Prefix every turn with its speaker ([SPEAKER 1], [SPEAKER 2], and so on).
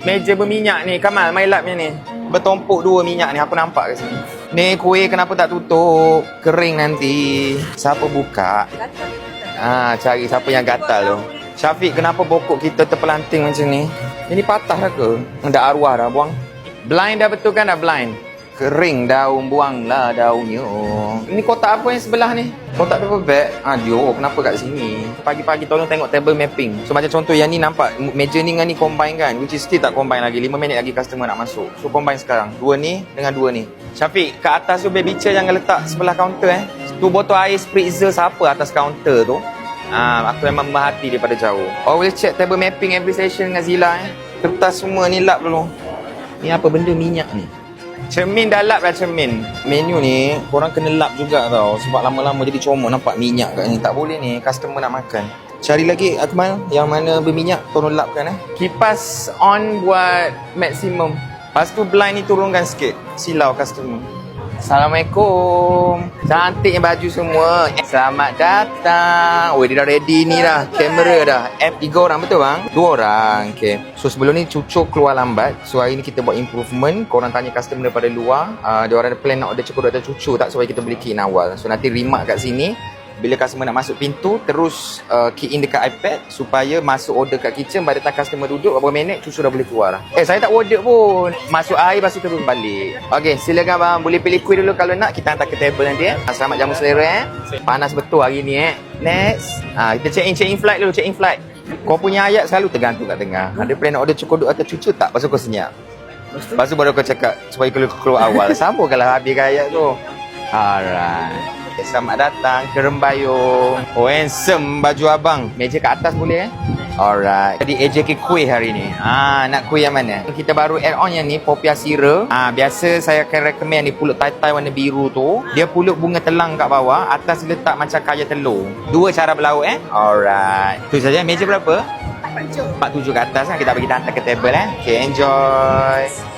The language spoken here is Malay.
[SPEAKER 1] Meja berminyak ni. Kamal, my lab ni. Bertumpuk 2 minyak ni. Aku nampak kat sini. Ni kuih kenapa tak tutup? Kering nanti. Siapa buka? Cari siapa yang gatal tu. Syafiq, kenapa pokok kita terpelanting macam ni? Ini patah dah ke? Dah arwah dah, buang. Blind dah betul kan dah blind? Kering daun, buanglah daunnya. Ini kotak apa yang sebelah ni? Kotak paper bag. Aduh, kenapa kat sini? Pagi-pagi tolong tengok table mapping. So macam contoh yang ni nampak meja ni dengan ni combine kan? Which is still tak combine lagi. 5 minit lagi customer nak masuk. So combine sekarang. 2 ni dengan 2 ni. Syafiq, kat atas tu baby chair jangan letak sebelah kaunter Tu botol air spritzer siapa atas kaunter tu? Aku memang merhati daripada jauh. Always check table mapping every session dengan Zila Kertas semua ni lap dulu. Ni apa benda minyak ni? Cermin dah lap dah cermin. Menu ni korang kena lap juga tau. Sebab lama-lama jadi comot nampak minyak kat ni. Tak boleh ni, customer nak makan. Cari lagi Akmal yang mana berminyak, tolong lapkan Kipas on buat maksimum. Lepas tu blind ni turunkan sikit. Silau customer. Assalamualaikum. Cantik baju semua. Selamat datang. Oh, dia dah ready ni dah. Kamera dah. App 3 orang betul bang? 2 orang. Okay. So sebelum ni cucuk keluar lambat. So hari ni kita buat improvement. Korang tanya customer daripada luar. Dia orang ada plan nak order cukup atau cucu tak? Supaya kita boleh key in awal. So nanti remark kat sini. Bila customer nak masuk pintu, terus key in dekat iPad supaya masuk order kat kitchen. Pada time customer duduk, berapa minit, cucu dah boleh keluar. Saya tak order pun. Masuk air, lepas tu terus balik. Okey, silakan bang. Boleh pilih kuih dulu kalau nak. Kita hantar ke table nanti Selamat jamu selera Panas betul hari ni Next. Kita check in flight dulu, check in flight. Kau punya ayat selalu tergantung kat tengah. Ada plan nak order cukup atau cucu tak? Lepas tu kau senyap. Lepas tu baru kau cakap supaya kau keluar awal. Sambungkanlah habiskan ayat tu. Alright. Selamat datang ke Rembayung. Oh, handsome baju abang. Meja kat atas boleh Alright. Jadi AJK kuih hari ni. Nak kuih yang mana? Kita baru add on yang ni, popia sira. Biasa saya akan recommend ni pulut tai-tai warna biru tu. Dia pulut bunga telang kat bawah, atas letak macam kaya telur. 2 cara berlauk Alright. Tu saja. Meja berapa? 47 ke atas Kita bagi hantar ke table Okay, enjoy.